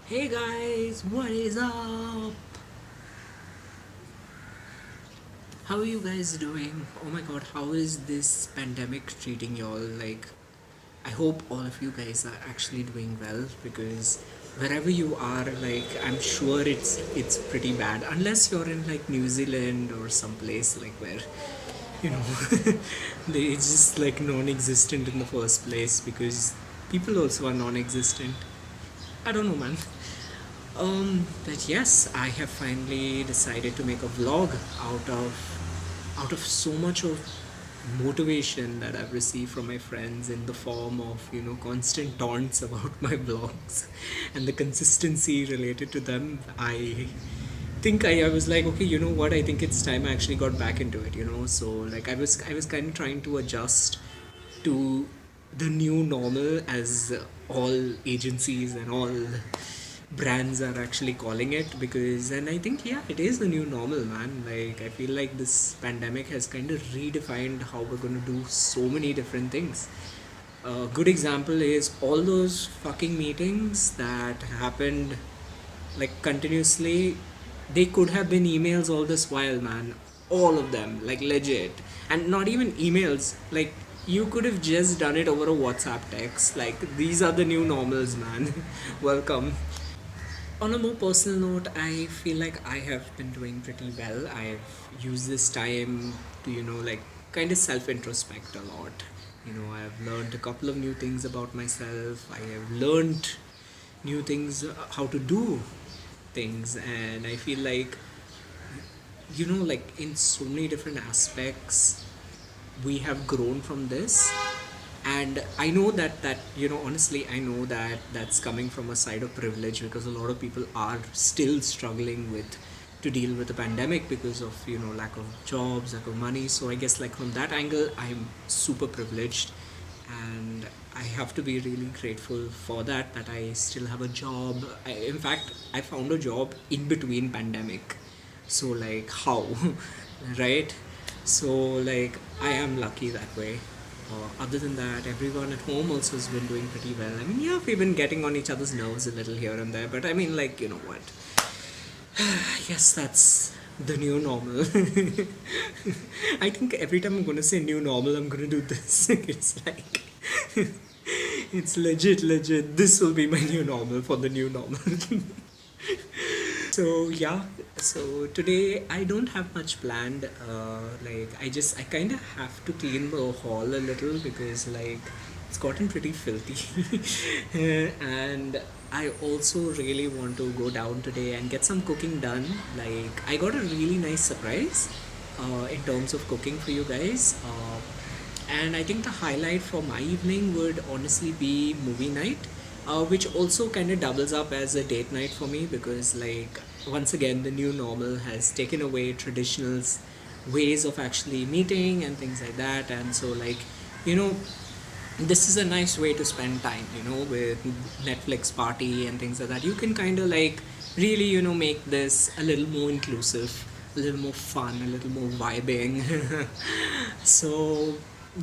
Hey guys, what is up? How are you guys doing? Oh my god, how is this pandemic treating y'all? I hope all of you guys are actually doing well because wherever you are, I'm sure it's pretty bad unless you're in like New Zealand or someplace like where you know they just like non-existent in the first place because people also are non-existent. I don't know, man. But yes, I have finally decided to make a vlog out of so much of motivation that I've received from my friends in the form of constant taunts about my vlogs and the consistency related to them. I was like, okay, you know what? I think it's time I actually got back into it. So like I was kind of trying to adjust to the new normal as all agencies and all brands are actually calling it, because and I think yeah, it is the new normal, man. Like I feel like this pandemic has kind of redefined how we're going to do so many different things. A good example is all those fucking meetings that happened like continuously. They could have been emails all this while, man. All of them, like legit. And not even emails, like you could have just done it over a WhatsApp text. Like these are the new normals, man. Welcome. On a more personal note, I feel like I have been doing pretty well. I've used this time to, like kind of self introspect a lot. I've learned a couple of new things about myself. I have learned new things, how to do things, and I feel like, like in so many different aspects, we have grown from this. And I know that honestly, I know that that's coming from a side of privilege, because a lot of people are still struggling with to deal with the pandemic because of lack of jobs, lack of money. So I guess like from that angle, I'm super privileged, and I have to be really grateful for that I still have a job. In fact, I found a job in between pandemic. So like how right? So like I am lucky that way. Other than that, everyone at home also has been doing pretty well. I mean, yeah, we've been getting on each other's nerves a little here and there, but I mean, like, you know what? Yes, that's the new normal. I think every time I'm gonna say new normal, I'm gonna do this. It's like, it's legit. This will be my new normal for the new normal. So yeah, so today I don't have much planned. I kind of have to clean the hall a little because like it's gotten pretty filthy. And I also really want to go down today and get some cooking done. Like I got a really nice surprise in terms of cooking for you guys. And I think the highlight for my evening would honestly be movie night, which also kind of doubles up as a date night for me, because like once again the new normal has taken away traditional ways of actually meeting and things like that. And so like you know this is a nice way to spend time, with Netflix party and things like that. You can kind of like really make this a little more inclusive, a little more fun, a little more vibing. So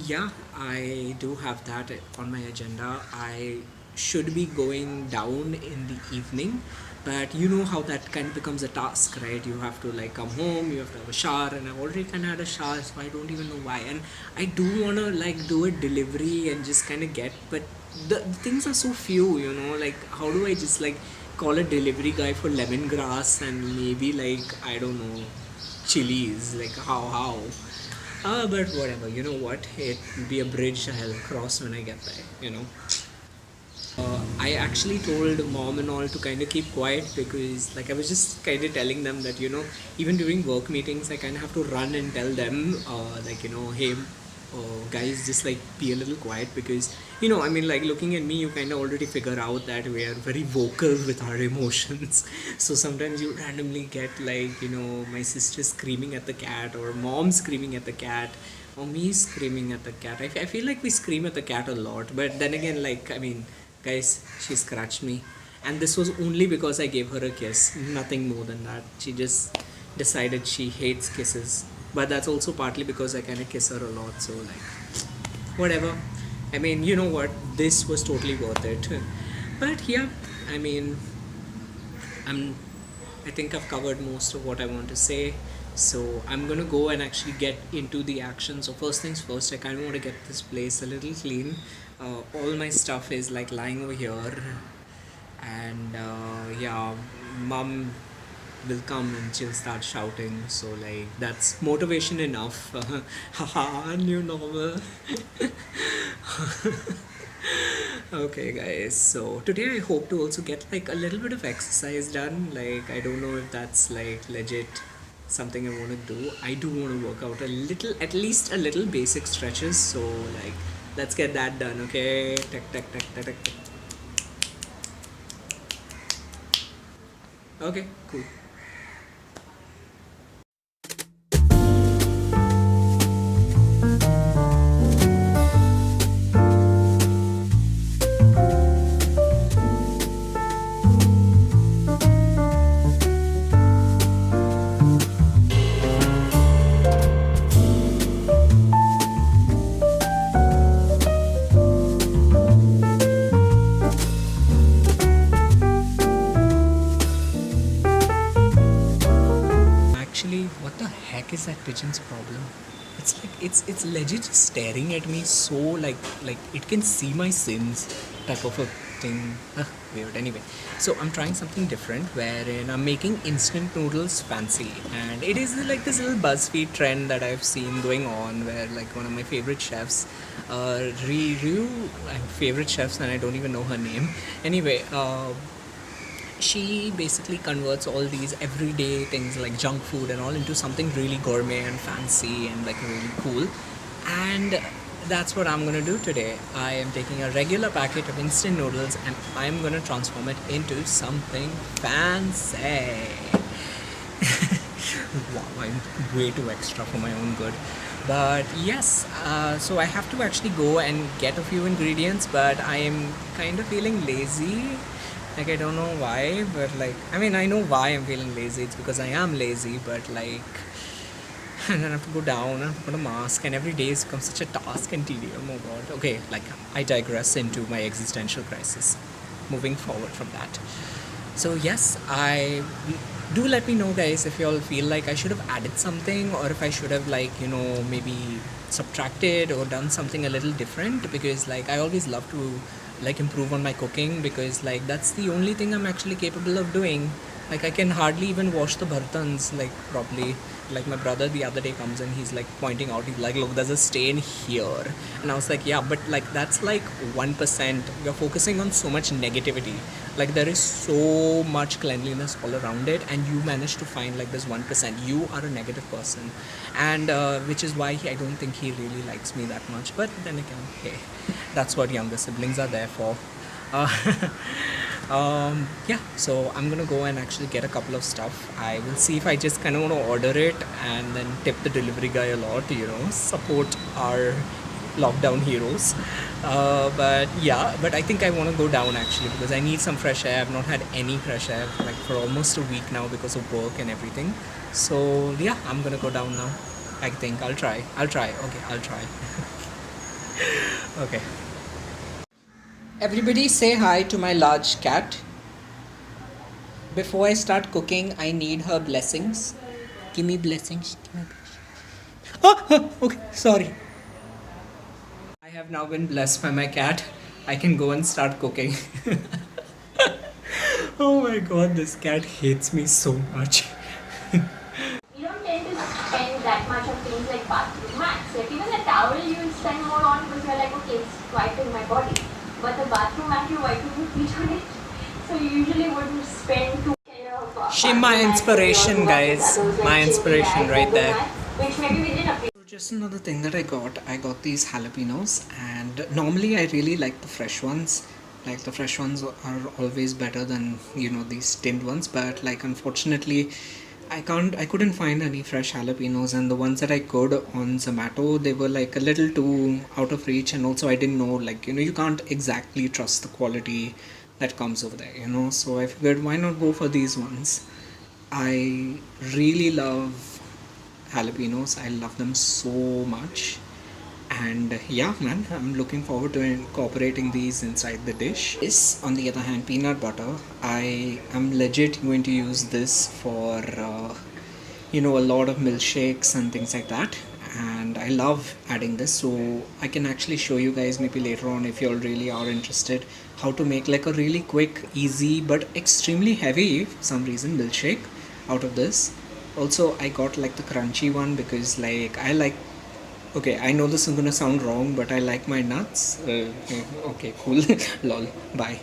yeah, I do have that on my agenda. I should be going down in the evening, but you know how that kind of becomes a task, right? You have to like come home, you have to have a shower, and I've already kind of had a shower, so I don't even know why. And I do want to like do a delivery and just kind of get, but the things are so few, like how do I just like call a delivery guy for lemongrass and maybe like I don't know, chilies, like how but whatever, you know what, it will be a bridge I'll cross when I get there, I actually told mom and all to kind of keep quiet, because like I was just kind of telling them that even during work meetings I kind of have to run and tell them hey, guys, just like be a little quiet, because I mean, like looking at me, you kind of already figure out that we are very vocal with our emotions. So sometimes you randomly get like my sister screaming at the cat, or mom screaming at the cat, or me screaming at the cat. I feel like we scream at the cat a lot, but then again, like I mean, guys, she scratched me, and this was only because I gave her a kiss, nothing more than that. She just decided she hates kisses, but that's also partly because I kind of kiss her a lot, so like whatever. I mean, you know what, this was totally worth it. But yeah, I mean, I'm I think I've covered most of what I want to say. So I'm gonna go and actually get into the action. So first things first, I kind of want to get this place a little clean. All my stuff is like lying over here, and yeah, mom will come and she'll start shouting. So like that's motivation enough. Haha, new novel. Okay, guys. So today I hope to also get like a little bit of exercise done. Like I don't know if that's like legit something I want to do. I do want to work out a little, at least a little basic stretches. So like let's get that done. Okay. Tuck, tuck, tuck, tuck, tuck, tuck. Okay. Cool. Actually, what the heck is that pigeon's problem? It's like it's legit staring at me so like it can see my sins type of a thing. Weird. Anyway, so I'm trying something different wherein I'm making instant noodles fancy, and it is like this little BuzzFeed trend that I've seen going on where like one of my favorite chefs, favorite chefs, and I don't even know her name. Anyway, she basically converts all these everyday things like junk food and all into something really gourmet and fancy and like really cool. And that's what I'm gonna do today. I am taking a regular packet of instant noodles and I'm gonna transform it into something fancy. Wow, I'm way too extra for my own good. But yes, so I have to actually go and get a few ingredients, but I am kind of feeling lazy. Like I don't know why, but like I mean I know why I'm feeling lazy. It's because I am lazy, but like and then I have to go down and put a mask, and every day becomes such a task and tedium. Oh god. Okay, like I digress into my existential crisis. Moving forward from that. So yes, I do let me know, guys, if you all feel like I should have added something, or if I should have like maybe subtracted or done something a little different, because like I always love to like improve on my cooking, because like that's the only thing I'm actually capable of doing. Like I can hardly even wash the bhartans like properly. Like my brother the other day comes and he's like pointing out, he's like, look, there's a stain here, and I was like, yeah, but like that's like 1%. You're focusing on so much negativity. Like there is so much cleanliness all around it, and you manage to find like this 1%. You are a negative person, and which is why I don't think he really likes me that much. But then again, hey, that's what younger siblings are there for. uh, yeah, so I'm gonna go and actually get a couple of stuff. I will see if I just kind of want to order it and then tip the delivery guy a lot, support our lockdown heroes. But yeah, but I think I want to go down actually, because I need some fresh air. I've not had any fresh air like for almost a week now because of work and everything. So yeah, I'm gonna go down now. I think I'll try. Okay, I'll try. Okay. Everybody say hi to my large cat. Before I start cooking, I need her blessings. Give me blessings. Give me blessings. Okay, sorry. I have now been blessed by my cat. I can go and start cooking. Oh my god, this cat hates me so much. You don't tend to spend that much on things like bathroom mats. Like even the towel you will spend more on because you're like, okay, it's wiping my body. But the bathroom mat you're wiping your feet on it. So you usually wouldn't spend too much of She my inspiration, guys. My inspiration right there. Which maybe we didn't appreciate. So just another thing that I got these jalapenos, and normally I really like the fresh ones. Like the fresh ones are always better than these tinned ones, but like unfortunately I couldn't find any fresh jalapenos, and the ones that I could on Zomato, they were like a little too out of reach, and also I didn't know, like you can't exactly trust the quality that comes over there, so I figured why not go for these ones. I really love jalapenos. I love them so much. And yeah, man, I'm looking forward to incorporating these inside the dish. This, on the other hand, peanut butter, I am legit going to use this for a lot of milkshakes and things like that. And I love adding this, so I can actually show you guys maybe later on, if you all really are interested, how to make like a really quick, easy but extremely heavy for some reason milkshake out of this. Also, I got like the crunchy one because like I like, okay, I know this is gonna sound wrong, but I like my nuts. Okay, cool. Lol. Bye.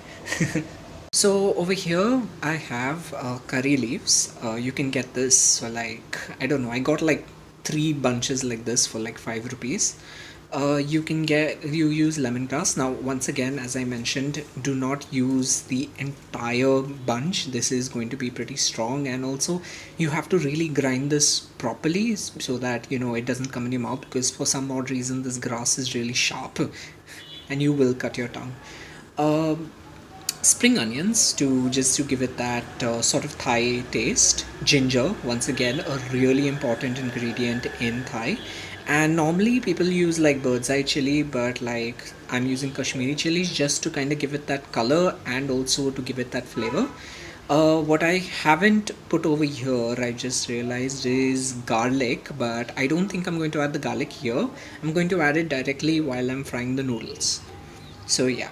So over here I have curry leaves. You can get this for like, I don't know, I got like 3 bunches like this for like 5 rupees. You use lemongrass. Now once again, as I mentioned, do not use the entire bunch. This is going to be pretty strong, and also you have to really grind this properly so that it doesn't come in your mouth, because for some odd reason this grass is really sharp and you will cut your tongue. Um Spring onions to give it that sort of Thai taste. Ginger, once again, a really important ingredient in Thai. And normally people use like bird's eye chili, but like I'm using Kashmiri chilies just to kind of give it that color and also to give it that flavor. What I haven't put over here, I just realized, is garlic, but I don't think I'm going to add the garlic here. I'm going to add it directly while I'm frying the noodles. So yeah.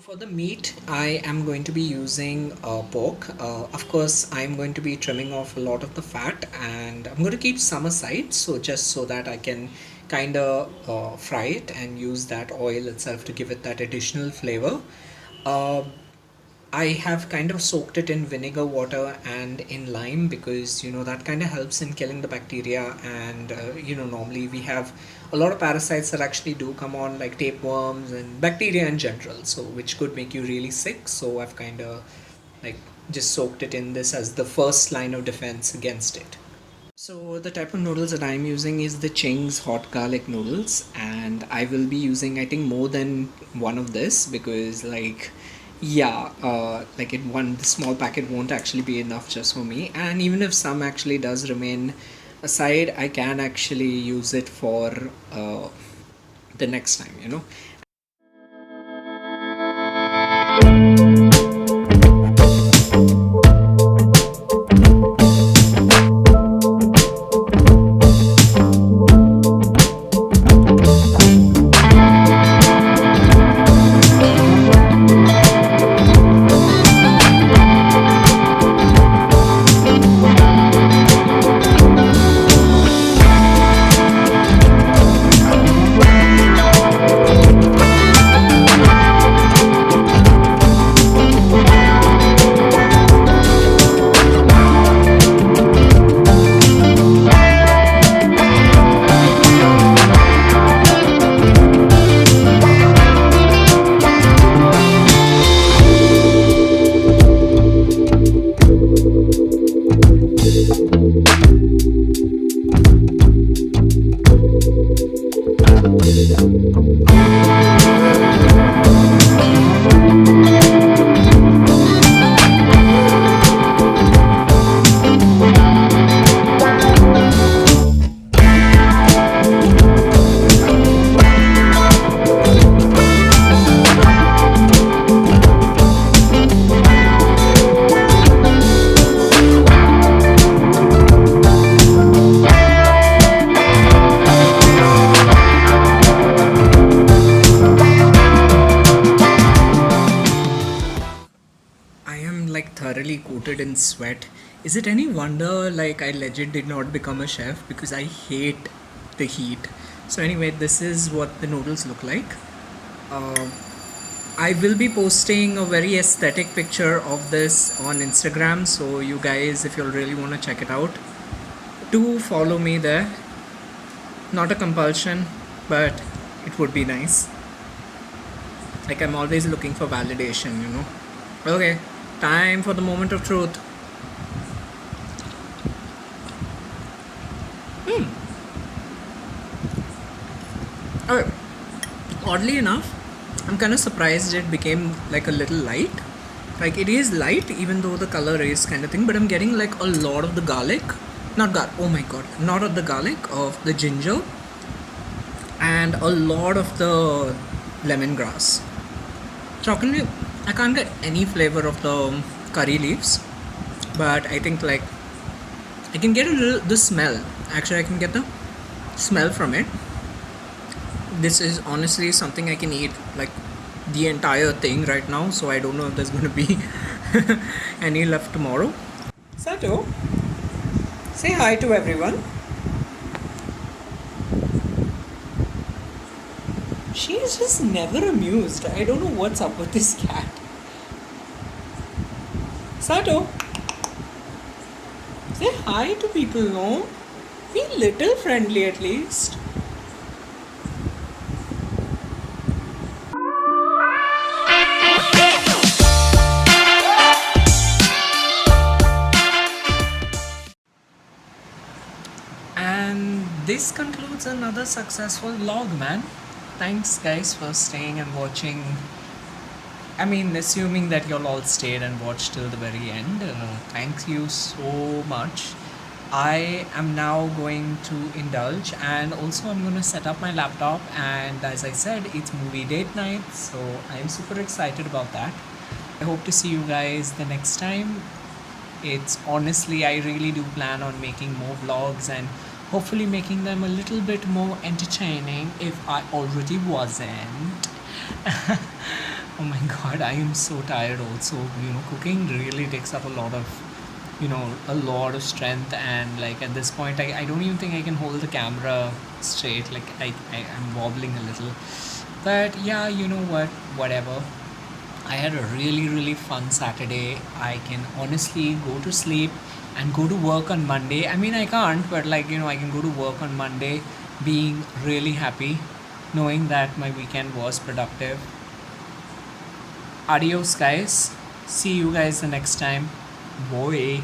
For the meat, I am going to be using pork. Of course, I'm going to be trimming off a lot of the fat, and I'm going to keep some aside, so just so that I can kind of fry it and use that oil itself to give it that additional flavor. Uh, I have kind of soaked it in vinegar, water, and in lime, because that kind of helps in killing the bacteria. And normally we have a lot of parasites that actually do come on, like tapeworms and bacteria in general, so which could make you really sick. So I've kind of like just soaked it in this as the first line of defense against it. So the type of noodles that I'm using is the Ching's hot garlic noodles, and I will be using, I think, more than one of this, because like yeah, like the small packet won't actually be enough just for me, and even if some actually does remain aside, I can actually use it for the next time. I am like thoroughly coated in sweat. Is it any wonder like I legit did not become a chef, because I hate the heat? So anyway, this is what the noodles look like. Uh, I will be posting a very aesthetic picture of this on Instagram, so you guys, if you really want to check it out, do follow me there. Not a compulsion, but it would be nice. Like I'm always looking for validation. Okay, time for the moment of truth. Okay. Oddly enough, I'm kind of surprised it became like a little light. Like it is light, even though the color is kind of thing, but I'm getting like a lot of the garlic. Not gar. Oh my god, not of the garlic, of the ginger, and a lot of the lemongrass. Shockingly, I can't get any flavor of the curry leaves, but I think like I can get a little the smell. Actually, I can get the smell from it. This is honestly something I can eat like the entire thing right now, so I don't know if there's gonna be any left tomorrow. Sato, say hi to everyone. She is just never amused. I don't know what's up with this cat. Sato, say hi to people, no? Be little friendly at least. And this concludes another successful vlog, man. Thanks, guys, for staying and watching. I mean, assuming that you'll all stayed and watched till the very end, thank you so much. I am now going to indulge, and also I'm going to set up my laptop. And as I said, it's movie date night, so I'm super excited about that. I hope to see you guys the next time. It's honestly, I really do plan on making more vlogs and hopefully making them a little bit more entertaining if I already wasn't. Oh my god, I am so tired also. Cooking really takes up a lot of, a lot of strength, and like at this point, I don't even think I can hold the camera straight. Like I'm wobbling a little. But yeah, you know what? Whatever. I had a really, really fun Saturday. I can honestly go to sleep and go to work on Monday. I mean, I can't, but I can go to work on Monday being really happy, knowing that my weekend was productive. Adios, guys. See you guys the next time. Bye.